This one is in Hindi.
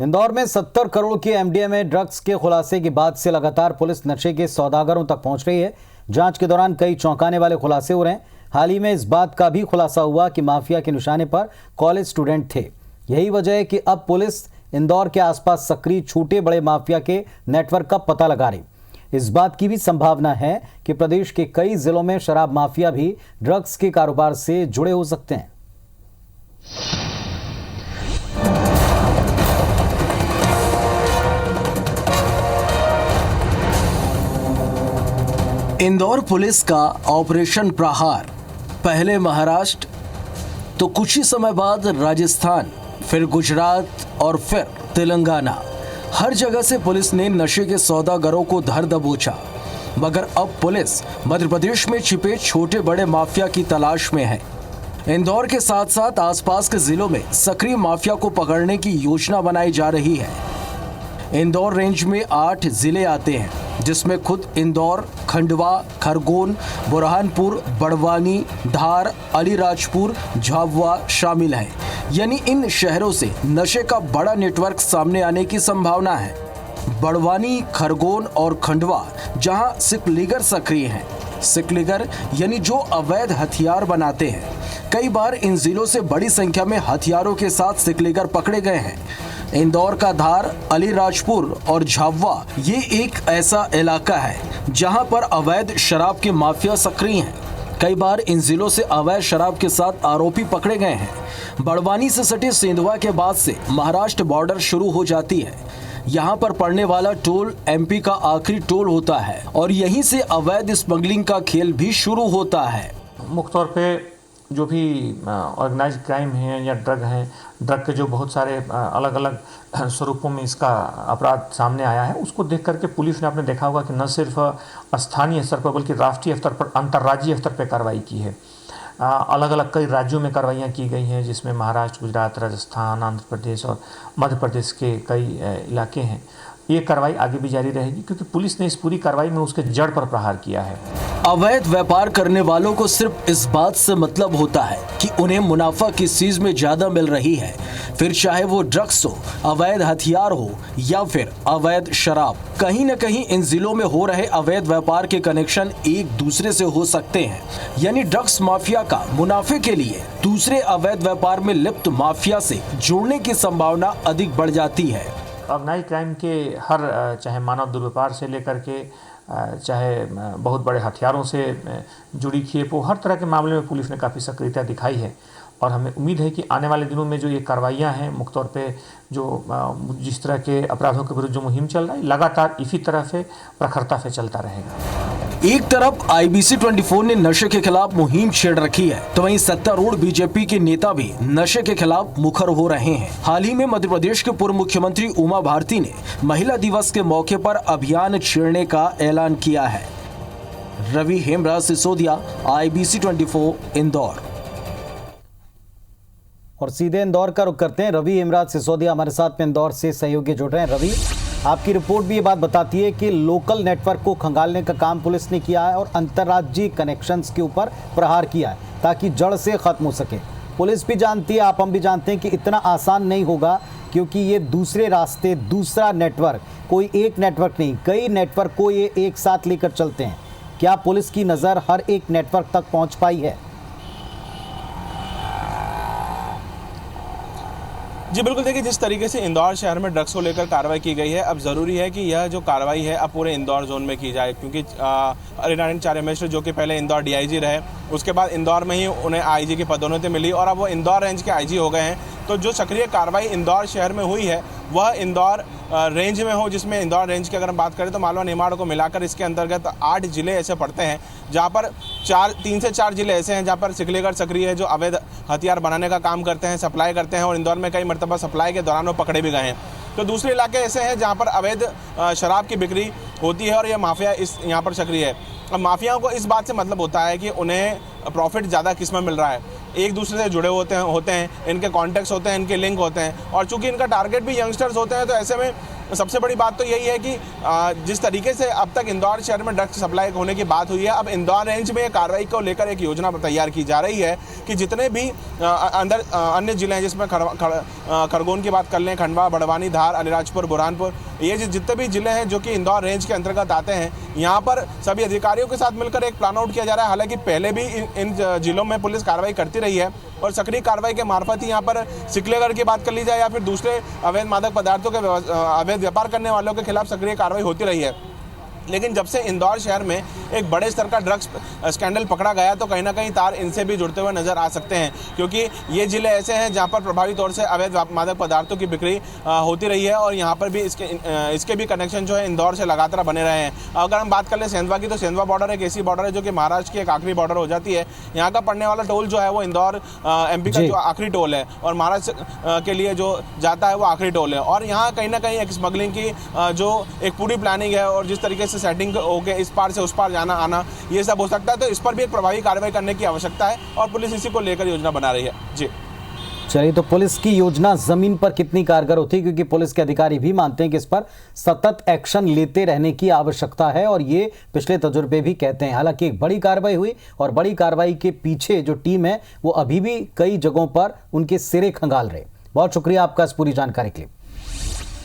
इंदौर में 70 करोड़ की एमडीएमए ड्रग्स के खुलासे के बाद से लगातार पुलिस नशे के सौदागरों तक पहुंच रही है। जांच के दौरान कई चौंकाने वाले खुलासे हो रहे हैं। हाल ही में इस बात का भी खुलासा हुआ कि माफिया के निशाने पर कॉलेज स्टूडेंट थे। यही वजह है कि अब पुलिस इंदौर के आसपास सक्रिय छोटे बड़े माफिया के नेटवर्क का पता लगा रही। इस बात की भी संभावना है कि प्रदेश के कई जिलों में शराब माफिया भी ड्रग्स के कारोबार से जुड़े हो सकते हैं। इंदौर पुलिस का ऑपरेशन प्रहार पहले महाराष्ट्र तो कुछ ही समय बाद राजस्थान, फिर गुजरात और फिर तेलंगाना, हर जगह से पुलिस ने नशे के सौदागरों को धर दबोचा। मगर अब पुलिस मध्य प्रदेश में छिपे छोटे बड़े माफिया की तलाश में है। इंदौर के साथ साथ आसपास के जिलों में सक्रिय माफिया को पकड़ने की योजना बनाई जा रही है। इंदौर रेंज में 8 जिले आते हैं, जिसमें खुद इंदौर, खंडवा, खरगोन, बुरहानपुर, बड़वानी, धार, अलीराजपुर, झाबुआ शामिल हैं। यानी इन शहरों से नशे का बड़ा नेटवर्क सामने आने की संभावना है। बड़वानी, खरगोन और खंडवा जहां सिकलीगर सक्रिय हैं। सिकलीगर यानी जो अवैध हथियार बनाते हैं। कई बार इन जिलों से बड़ी संख्या में हथियारों के साथ सिकलीगर पकड़े गए हैं। इंदौर का धार, अलीराजपुर और झाबुआ ये एक ऐसा इलाका है जहां पर अवैध शराब के माफिया सक्रिय हैं। कई बार इन जिलों से अवैध शराब के साथ आरोपी पकड़े गए हैं। बड़वानी से सटे सेंधवा के बाद से महाराष्ट्र बॉर्डर शुरू हो जाती है। यहाँ पर पड़ने वाला टोल एमपी का आखिरी टोल होता है और यहीं से अवैध स्मगलिंग का खेल भी शुरू होता है। मुख्य तौर पे जो भी ऑर्गेनाइज क्राइम है या ड्रग के जो बहुत सारे अलग अलग स्वरूपों में इसका अपराध सामने आया है, उसको देख करके पुलिस ने आपने देखा होगा कि न सिर्फ स्थानीय स्तर पर बल्कि राष्ट्रीय स्तर पर, अंतर्राज्यीय स्तर पर कार्रवाई की है। अलग अलग कई राज्यों में कार्रवाइयाँ की गई हैं, जिसमें महाराष्ट्र, गुजरात, राजस्थान, आंध्र प्रदेश और मध्य प्रदेश के कई इलाके हैं। ये कार्रवाई आगे भी जारी रहेगी क्योंकि पुलिस ने इस पूरी कार्रवाई में उसके जड़ पर प्रहार किया है। अवैध व्यापार करने वालों को सिर्फ इस बात से मतलब होता है कि उन्हें मुनाफा किस चीज में ज्यादा मिल रही है, फिर चाहे वो ड्रग्स हो, अवैध हथियार हो या फिर अवैध शराब। कहीं न कहीं इन जिलों में हो रहे अवैध व्यापार के कनेक्शन एक दूसरे से हो सकते हैं। यानी ड्रग्स माफिया का मुनाफे के लिए दूसरे अवैध व्यापार में लिप्त माफिया से जुड़ने की संभावना अधिक बढ़ जाती है। ऑर्गेनाइज क्राइम के हर चाहे मानव दुर्व्यवहार से लेकर के चाहे बहुत बड़े हथियारों से जुड़ी खेप हो, हर तरह के मामले में पुलिस ने काफ़ी सक्रियता दिखाई है। और हमें उम्मीद है कि आने वाले दिनों में जो ये कार्रवाइयाँ हैं, मुख्य तौर पे जो जिस तरह के अपराधों के विरुद्ध जो मुहिम चल रहा है, लगातार इसी तरह से प्रखरता से चलता रहेगा। एक तरफ IBC 24 ने नशे के खिलाफ मुहिम छेड़ रखी है, तो वहीं सत्तारूढ़ बीजेपी के नेता भी नशे के खिलाफ मुखर हो रहे हैं। हाल ही में मध्य प्रदेश के पूर्व मुख्यमंत्री उमा भारती ने महिला दिवस के मौके पर अभियान छेड़ने का ऐलान किया है। रवि हेमराज सिसोदिया, IBC 24 इंदौर। और सीधे इंदौर का रुख करते हैं। रवि हेमराज सिसोदिया हमारे साथ में इंदौर से सहयोगी जुड़ रहे हैं। रवि, आपकी रिपोर्ट भी ये बात बताती है कि लोकल नेटवर्क को खंगालने का काम पुलिस ने किया है और अंतर्राज्यीय कनेक्शंस के ऊपर प्रहार किया है ताकि जड़ से खत्म हो सके। पुलिस भी जानती है, आप हम भी जानते हैं कि इतना आसान नहीं होगा, क्योंकि ये दूसरे रास्ते, दूसरा नेटवर्क, कोई एक नेटवर्क नहीं, कई नेटवर्क को ये एक साथ लेकर चलते हैं। क्या पुलिस की नज़र हर एक नेटवर्क तक पहुँच पाई है? जी बिल्कुल, देखिए जिस तरीके से इंदौर शहर में ड्रग्स को लेकर कार्रवाई की गई है, अब ज़रूरी है कि यह जो कार्रवाई है अब पूरे इंदौर जोन में की जाए, क्योंकि हरिनारायण मिश्र जो कि पहले इंदौर DIG रहे, उसके बाद इंदौर में ही उन्हें IG की पदोन्नति मिली और अब वो इंदौर रेंज के IG हो गए हैं। तो जो सक्रिय कार्रवाई इंदौर शहर में हुई है वह इंदौर रेंज में हो, जिसमें इंदौर रेंज की अगर हम बात करें तो मालवा निमाड़ को मिलाकर इसके अंतर्गत 8 जिले ऐसे पड़ते हैं, जहाँ पर 3 से 4 जिले ऐसे हैं जहाँ पर सिकलीगर सक्रिय है, जो अवैध हथियार बनाने का काम करते हैं, सप्लाई करते हैं और इंदौर में कई मरतबा सप्लाई के दौरान वो पकड़े भी गए हैं। तो दूसरे इलाके ऐसे हैं जहाँ पर अवैध शराब की बिक्री होती है और यह माफिया यहाँ पर सक्रिय है। अब माफियाओं को इस बात से मतलब होता है कि उन्हें प्रॉफिट ज़्यादा किस में मिल रहा है, एक दूसरे से जुड़े होते हैं, इनके कॉन्टैक्ट्स होते हैं, इनके लिंक होते हैं और चूंकि इनका टारगेट भी यंगस्टर्स होते हैं, तो ऐसे में सबसे बड़ी बात तो यही है कि जिस तरीके से अब तक इंदौर शहर में ड्रग्स सप्लाई होने की बात हुई है, अब इंदौर रेंज में कार्रवाई को लेकर एक योजना तैयार की जा रही है कि जितने भी अंदर अन्य जिले हैं, जिसमें खरगोन की बात कर लें, खंडवा, बड़वानी, धार, अलीराजपुर, बुरहानपुर, ये जितने भी जिले हैं जो कि इंदौर रेंज के अंतर्गत आते हैं, यहाँ पर सभी अधिकारियों के साथ मिलकर एक प्लान आउट किया जा रहा है। हालांकि पहले भी इन जिलों में पुलिस कार्रवाई करती रही है और सक्रिय कार्रवाई के मार्फत ही यहाँ पर सिकलेगढ़ की बात कर ली जाए या फिर दूसरे अवैध मादक पदार्थों के अवैध व्यापार करने वालों के खिलाफ सक्रिय कार्रवाई होती रही है। लेकिन जब से इंदौर शहर में एक बड़े स्तर का ड्रग्स स्कैंडल पकड़ा गया तो कहीं ना कहीं तार इनसे भी जुड़ते हुए नजर आ सकते हैं, क्योंकि ये जिले ऐसे हैं जहां पर प्रभावी तौर से अवैध मादक पदार्थों की बिक्री होती रही है और यहां पर भी इसके भी कनेक्शन जो है इंदौर से लगातार बने रहे हैं। अगर हम बात कर लें सेंधवा की, तो सेंधवा बॉर्डर एक ऐसी बॉर्डर है जो कि महाराष्ट्र की एक आखिरी बॉर्डर हो जाती है। यहाँ का पड़ने वाला टोल जो है वो इंदौर MP का जो आखिरी टोल है और महाराष्ट्र के लिए जो जाता है वो आखिरी टोल है। और यहाँ कहीं ना कहीं एक स्मगलिंग की जो एक पूरी प्लानिंग है और जिस तरीके से सेटिंग हो गए इस पार से उस पार जाना आना, ये सब हो सकता है। तो इस पर भी एक प्रभावी कार्रवाई करने की आवश्यकता है और पुलिस इसी को लेकर योजना बना रही है। जी चलिए, तो पुलिस की योजना जमीन पर कितनी कारगर होती है, क्योंकि पुलिस के अधिकारी भी मानते हैं कि इस पर सतत एक्शन लेते रहने की आवश्यकता है और ये पिछले तजुर्बे भी कहते हैं। हालांकि एक बड़ी कार्रवाई हुई और बड़ी कार्रवाई के पीछे जो टीम है वो अभी भी कई जगहों पर उनके सिरे खंगाल रहे। बहुत शुक्रिया आपका इस पूरी जानकारी के लिए।